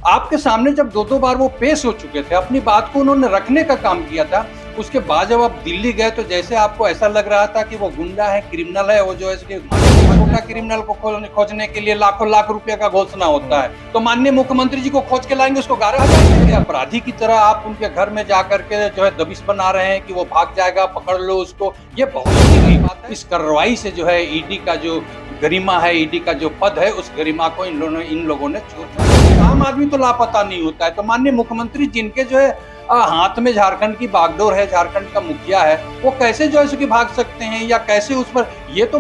आपके सामने जब 2-2 बार वो पेश हो चुके थे, अपनी बात को उन्होंने रखने का काम किया था। उसके बाद जब आप दिल्ली गए तो जैसे आपको ऐसा लग रहा था कि वो गुंडा है, क्रिमिनल है, वो जो है कि छोटा क्रिमिनल को खोजने के लिए लाखों लाख रुपए का घोषणा होता है। तो माननीय मुख्यमंत्री जी को खोज के लाएंगे, उसको 11,000 देंगे। अपराधी की तरह आप उनके घर में जाकर के जो है दबिश बना रहे हैं कि वो भाग जाएगा, पकड़ लो उसको। ये बहुत ही बात है। इस कार्रवाई से जो है ईडी का जो गरिमा है, ईडी का जो पद है, उस गरिमा को इन लोगों ने चूर। आम आदमी तो लापता नहीं होता है, तो माननीय मुख्यमंत्री जिनके जो है हाथ में झारखंड की बागडोर है, झारखंड का मुखिया है, वो कैसे जो है कि भाग सकते हैं या कैसे उस पर, ये तो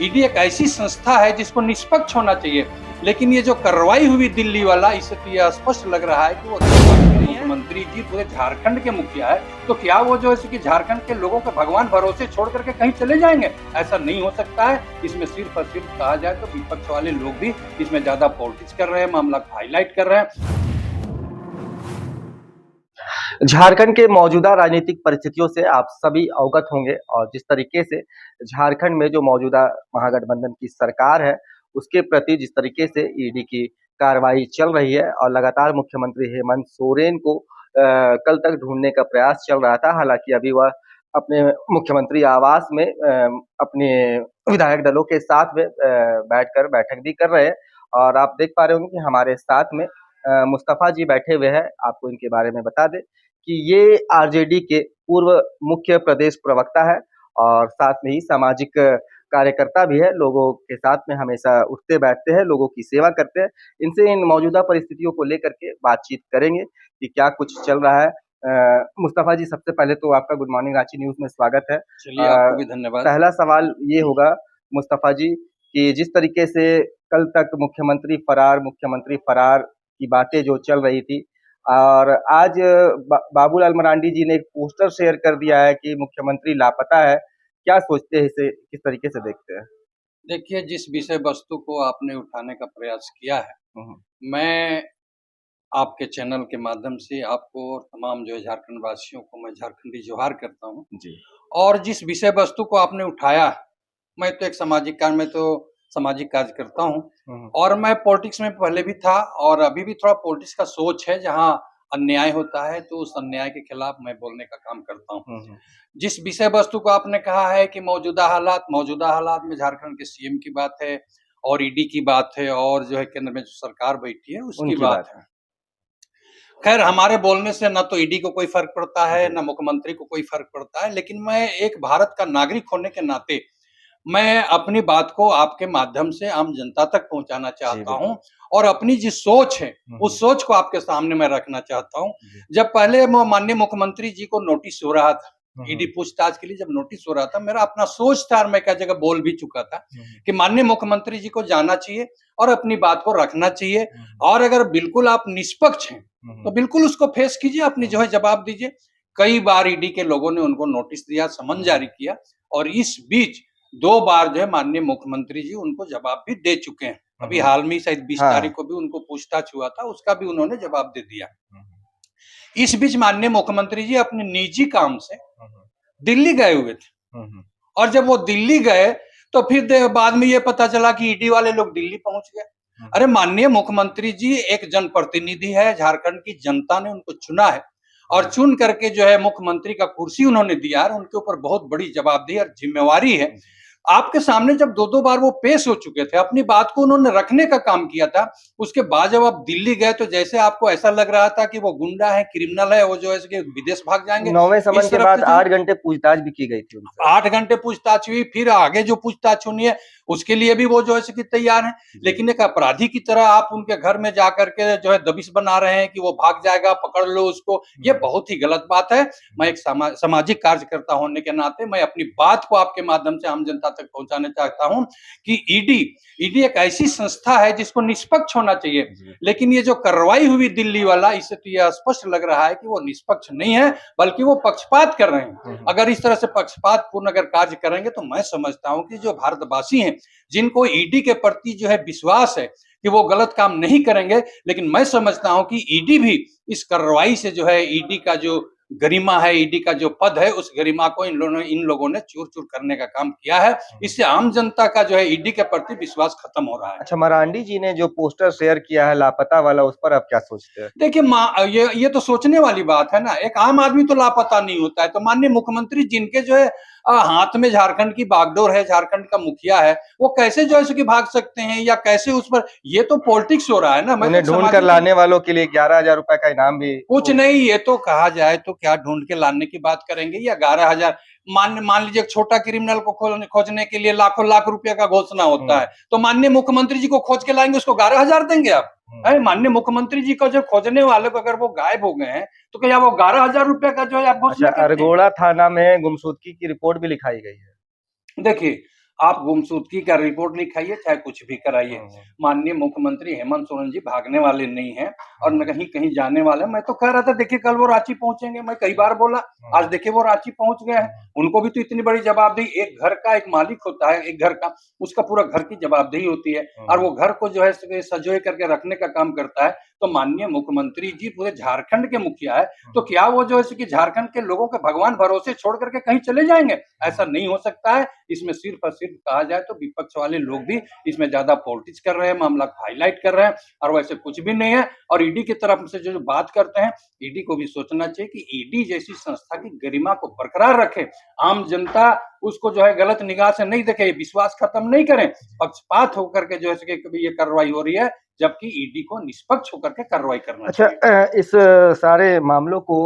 ईडी एक ऐसी संस्था है जिसको निष्पक्ष होना चाहिए। लेकिन ये जो कार्रवाई हुई दिल्ली वाला, इससे तो यह स्पष्ट लग रहा है कि वो मुख्यमंत्री जी पूरे झारखंड के मुखिया है, तो क्या वो जो है कि झारखंड के लोगों के भगवान भरोसे छोड़ करके कहीं चले जाएंगे? ऐसा नहीं हो सकता है। इसमें सिर्फ और सिर्फ कहा जाए तो विपक्ष वाले लोग भी इसमें ज्यादा पॉलिटिक्स कर रहे हैं, मामला को हाईलाइट कर रहे हैं। झारखंड के मौजूदा राजनीतिक परिस्थितियों से आप सभी अवगत होंगे और जिस तरीके से झारखंड में जो मौजूदा महागठबंधन की सरकार है, उसके प्रति जिस तरीके से ईडी की कार्रवाई चल रही है और लगातार मुख्यमंत्री हेमंत सोरेन को कल तक ढूंढने का प्रयास चल रहा था। हालांकि अभी वह अपने मुख्यमंत्री आवास में अपने विधायक दलों के साथ में बैठकर बैठक भी कर रहे हैं और आप देख पा रहे होंगे कि हमारे साथ में मुस्तफा जी बैठे हुए हैं। आपको इनके बारे में बता दें कि ये आरजेडी के पूर्व मुख्य प्रदेश प्रवक्ता है और साथ में ही सामाजिक कार्यकर्ता भी है। लोगों के साथ में हमेशा उठते बैठते हैं, लोगों की सेवा करते हैं। इनसे इन मौजूदा परिस्थितियों को लेकर के बातचीत करेंगे कि क्या कुछ चल रहा है। मुस्तफा जी, सबसे पहले तो आपका गुड मॉर्निंग रांची न्यूज में स्वागत है। चलिए, आपको भी धन्यवाद। पहला सवाल ये होगा मुस्तफा जी कि जिस तरीके से कल तक मुख्यमंत्री फरार की बातें जो चल रही थी और आज बाबूलाल मरांडी जी ने एक पोस्टर शेयर कर दिया है कि मुख्यमंत्री लापता है, क्या सोचते हैं, इसे किस तरीके से देखते हैं? देखिए, जिस विषय वस्तु को आपने उठाने का प्रयास किया है, मैं आपके चैनल के माध्यम से आपको और तमाम जो है झारखंड वासियों को मैं झारखंडी जोहार करता हूँ जी। और जिस विषय वस्तु को आपने उठाया, मैं तो एक सामाजिक कार्य करता हूँ और मैं पॉलिटिक्स में पहले भी था और अभी भी थोड़ा पॉलिटिक्स का सोच है। जहाँ अन्याय होता है तो उस अन्याय के खिलाफ मैं बोलने का काम करता हूँ। जिस विषय वस्तु को आपने कहा है कि मौजूदा हालात में झारखंड के सीएम की बात है और ईडी की बात है और जो है केंद्र में जो सरकार बैठी है उसकी बात है। खैर, हमारे बोलने से न तो ईडी को कोई फर्क पड़ता है, न मुख्यमंत्री को कोई फर्क पड़ता है, लेकिन मैं एक भारत का नागरिक होने के नाते मैं अपनी बात को आपके माध्यम से आम जनता तक पहुंचाना चाहता हूं और अपनी जिस सोच है उस सोच को आपके सामने मैं रखना चाहता हूं। जब पहले माननीय मुख्यमंत्री जी को नोटिस हो रहा था, ईडी पूछताछ के लिए जब नोटिस हो रहा था, मेरा अपना सोच था और मैं कई जगह बोल भी चुका था कि माननीय मुख्यमंत्री जी को जाना चाहिए और अपनी बात को रखना चाहिए और अगर बिल्कुल आप निष्पक्ष हैं तो बिल्कुल उसको फेस कीजिए, अपनी जो है जवाब दीजिए। कई बार ईडी के लोगों ने उनको नोटिस दिया, समन जारी किया और इस बीच 2 बार जो है माननीय मुख्यमंत्री जी उनको जवाब भी दे चुके हैं। अभी हाल में शायद 20 तारीख को भी उनको पूछताछ हुआ था, उसका भी उन्होंने जवाब दे दिया। इस बीच माननीय मुख्यमंत्री जी अपने निजी काम से दिल्ली गए हुए थे और जब वो दिल्ली गए तो फिर बाद में ये पता चला कि ईडी वाले लोग दिल्ली पहुंच गए। अरे माननीय मुख्यमंत्री जी एक जनप्रतिनिधि है, झारखंड की जनता ने उनको चुना है और चुन करके जो है मुख्यमंत्री का कुर्सी उन्होंने दिया है, उनके ऊपर बहुत बड़ी जवाबदेही और जिम्मेवारी है। आपके सामने जब 2-2 बार वो पेश हो चुके थे, अपनी बात को उन्होंने रखने का काम किया था। उसके बाद जब आप दिल्ली गए तो जैसे आपको ऐसा लग रहा था कि वो गुंडा है, क्रिमिनल है, वो जो है कि विदेश भाग जाएंगे। 9वें समन के बाद 8 घंटे पूछताछ भी की गई थी उनसे। 8 घंटे पूछताछ हुई, फिर आगे जो पूछताछ होनी है उसके लिए भी वो जो है कि तैयार हैं। लेकिन एक अपराधी की तरह आप उनके घर में जाकर के जो है दबिश बना रहे हैं कि वो भाग जाएगा, पकड़ लो उसको। ये बहुत ही गलत बात है। मैं एक सामाजिक कार्यकर्ता होने के नाते मैं अपनी बात को आपके माध्यम से आम जनता तक पहुंचाना चाहता हूं कि ईडी एक ऐसी संस्था है जिसको निष्पक्ष होना चाहिए। लेकिन ये जो कार्रवाई हुई दिल्ली वाला, इससे तो यह स्पष्ट लग रहा है कि वो निष्पक्ष नहीं है, बल्कि वो पक्षपात कर रहे हैं। अगर इस तरह से पक्षपात पूर्ण अगर कार्य करेंगे तो मैं समझता हूं कि जो भारतवासी हैं, जिनको ईडी के प्रति जो है विश्वास है कि वो गलत काम नहीं करेंगे, लेकिन मैं समझता हूं कि ईडी भी इस कार्रवाई से जो है ईडी का जो गरिमा है, ईडी का जो पद है, उस गरिमा को इन लोगों ने चूर-चूर करने का काम किया है। इससे आम जनता का जो है ईडी के प्रति विश्वास खत्म हो रहा है। अच्छा, मरांडी जी ने जो पोस्टर शेयर किया है लापता वाला, उस पर आप क्या सोचते हैं? देखिए ये तो सोचने वाली बात है ना, एक आम आदमी तो लापता नहीं होता है, तो माननीय मुख्यमंत्री जिनके जो है हाथ में झारखंड की बागडोर है, झारखंड का मुखिया है, वो कैसे जो है सो कि भाग सकते हैं या कैसे उस पर, ये तो पॉलिटिक्स हो रहा है ना। मैं उन्हें तो ढूंढ कर लाने वालों के लिए 11,000 रुपए का इनाम भी कुछ नहीं, ये तो कहा जाए तो क्या ढूंढ के लाने की बात करेंगे या 11,000। मान लीजिए छोटा क्रिमिनल को खोजने के लिए लाखों लाख रुपए का घोषणा होता है, तो माननीय मुख्यमंत्री जी को खोज के लाएंगे, उसको 11,000 देंगे आप? माननीय मुख्यमंत्री जी को जब खोजने वाले को अगर वो गायब हो गए हैं, तो क्या वो 11,000 रुपए का जो है आप घोषणा अच्छा, करते हैं? अरगोड़ा थाना में गुमशुदगी की रिपोर्ट भी लिखाई गई है। देखिए, आप गुमशुदगी का रिपोर्ट लिखाइए, चाहे कुछ भी कराइए, माननीय मुख्यमंत्री हेमंत सोरेन जी भागने वाले नहीं हैं और न कहीं जाने वाले हैं। मैं तो कह रहा था, देखिए कल वो रांची पहुंचेंगे, मैं कई बार बोला, आज देखिए वो रांची पहुंच गए हैं। उनको भी तो इतनी बड़ी जवाबदेही, एक घर का एक मालिक होता है, एक घर का, उसका पूरा घर की जवाबदेही होती है और वो घर को जो है सजोए करके रखने का काम करता है। तो माननीय मुख्यमंत्री जी पूरे झारखंड के मुखिया है, तो क्या वो जो है कि झारखंड के लोगों के भगवान भरोसे छोड़ करके कहीं चले जाएंगे? ऐसा नहीं हो सकता है। इसमें सिर्फ और सिर्फ कहा जाए तो विपक्ष वाले लोग भी इसमें ज्यादा पॉलिटिक्स कर रहे हैं, मामला को हाईलाइट कर रहे हैं, और वैसे कुछ भी नहीं है। और ईडी की तरफ से जो बात करते हैं, ईडी को भी सोचना चाहिए कि ईडी जैसी संस्था की गरिमा को बरकरार रखे, आम जनता उसको जो है गलत निगाह से नहीं देखे, विश्वास खत्म नहीं करें, पक्षपात होकर के जो है कभी ये कार्रवाई हो रही है, जबकि ईडी को निष्पक्ष होकर के कार्रवाई करना अच्छा, चाहिए। इस सारे मामलों को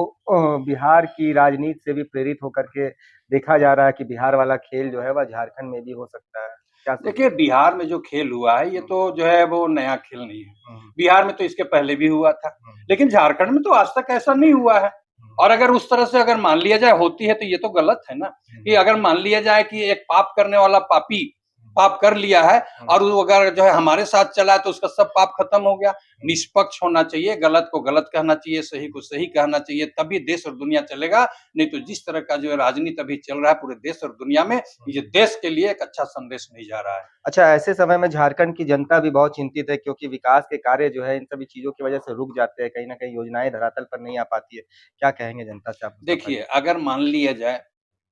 बिहार की राजनीति से भी प्रेरित होकर के देखा जा रहा है कि बिहार वाला खेल जो है वह झारखंड में भी हो सकता है। क्या देखिए, बिहार में जो खेल हुआ है, ये तो जो है वो नया खेल नहीं है। बिहार में तो इसके पहले भी हुआ था, लेकिन झारखंड में तो आज तक ऐसा नहीं हुआ है। और अगर उस तरह से अगर मान लिया जाए होती है, तो ये तो गलत है ना, कि अगर मान लिया जाए कि एक पाप करने वाला पापी पाप कर लिया है और वो अगर जो है हमारे साथ चला है, तो उसका सब पाप खत्म हो गया। निष्पक्ष होना चाहिए, गलत को गलत कहना चाहिए, सही को सही कहना चाहिए, तभी देश और दुनिया चलेगा। नहीं तो जिस तरह का जो है राजनीति अभी चल रहा है पूरे देश और दुनिया में, ये देश के लिए एक अच्छा संदेश नहीं जा रहा है। अच्छा, ऐसे समय में झारखंड की जनता भी बहुत चिंतित है, क्योंकि विकास के कार्य जो है इन सभी चीज़ों की वजह से रुक जाते हैं, कहीं न कहीं योजनाएँ धरातल पर नहीं आ पाती है। क्या कहेंगे जनता से आप? देखिए, अगर मान लिया जाए,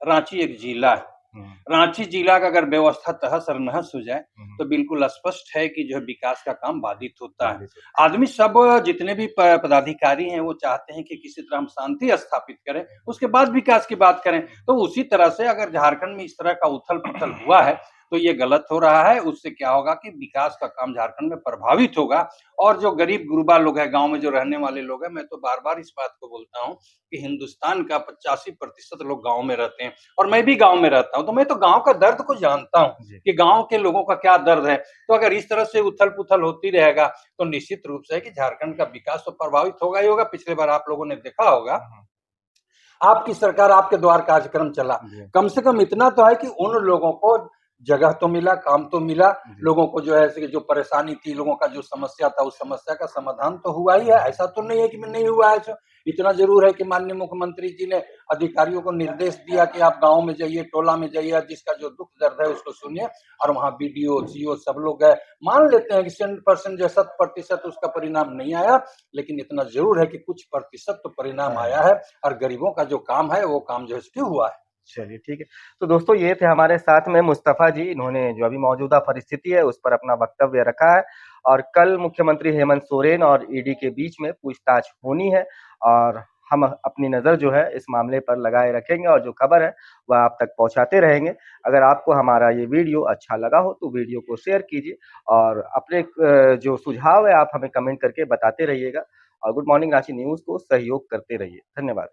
रांची एक जिला है, रांची जिला का अगर व्यवस्था तहस और नहस हो जाए, तो बिल्कुल स्पष्ट है कि जो है विकास का काम बाधित होता है। आदमी सब जितने भी पदाधिकारी हैं, वो चाहते हैं कि किसी तरह हम शांति स्थापित करें, उसके बाद विकास की बात करें। तो उसी तरह से अगर झारखंड में इस तरह का उथल-पुथल हुआ है, तो ये गलत हो रहा है। उससे क्या होगा कि विकास का काम झारखंड में प्रभावित होगा, और जो गरीब-गुरबा लोग हैं, गाँव में जो रहने वाले लोग हैं, मैं तो बार-बार इस बात को बोलता हूँ कि हिंदुस्तान का 85% लोग गाँव में रहते हैं, और मैं भी गाँव में रहता हूँ, तो मैं तो गाँव का दर्द को जानता हूँ कि गाँव के लोगों का क्या दर्द है। तो अगर इस तरह से उथल-पुथल होती रहेगा, तो निश्चित रूप से कि झारखंड का विकास तो प्रभावित होगा ही होगा। पिछली बार आप लोगों ने देखा होगा, आपकी सरकार, आपके द्वार कार्यक्रम चला। कम से कम इतना तो है कि उन लोगों को जगह तो मिला, काम तो मिला, लोगों को जो है जो परेशानी थी, लोगों का जो समस्या था, उस समस्या का समाधान तो हुआ ही है। ऐसा तो नहीं है कि नहीं हुआ है। इतना जरूर है कि माननीय मुख्यमंत्री जी ने अधिकारियों को निर्देश दिया कि आप गाँव में जाइए, टोला में जाइए, जिसका जो दुख दर्द है उसको सुनिए, और वहाँ बीडीओ, सीओ सब लोग गए। मान लेते हैं कि 100% जो 100% उसका परिणाम नहीं आया, लेकिन इतना जरूर है कि कुछ प्रतिशत तो परिणाम आया है, और गरीबों का जो काम है, वो काम जो है हुआ है। चलिए, ठीक है। तो दोस्तों, ये थे हमारे साथ में मुस्तफ़ा जी, इन्होंने जो अभी मौजूदा परिस्थिति है उस पर अपना वक्तव्य रखा है, और कल मुख्यमंत्री हेमंत सोरेन और ईडी के बीच में पूछताछ होनी है, और हम अपनी नज़र जो है इस मामले पर लगाए रखेंगे, और जो खबर है वह आप तक पहुँचाते रहेंगे। अगर आपको हमारा ये वीडियो अच्छा लगा हो तो वीडियो को शेयर कीजिए, और अपने जो सुझाव है आप हमें कमेंट करके बताते रहिएगा, और गुड मॉर्निंग रांची न्यूज़ को सहयोग करते रहिए। धन्यवाद।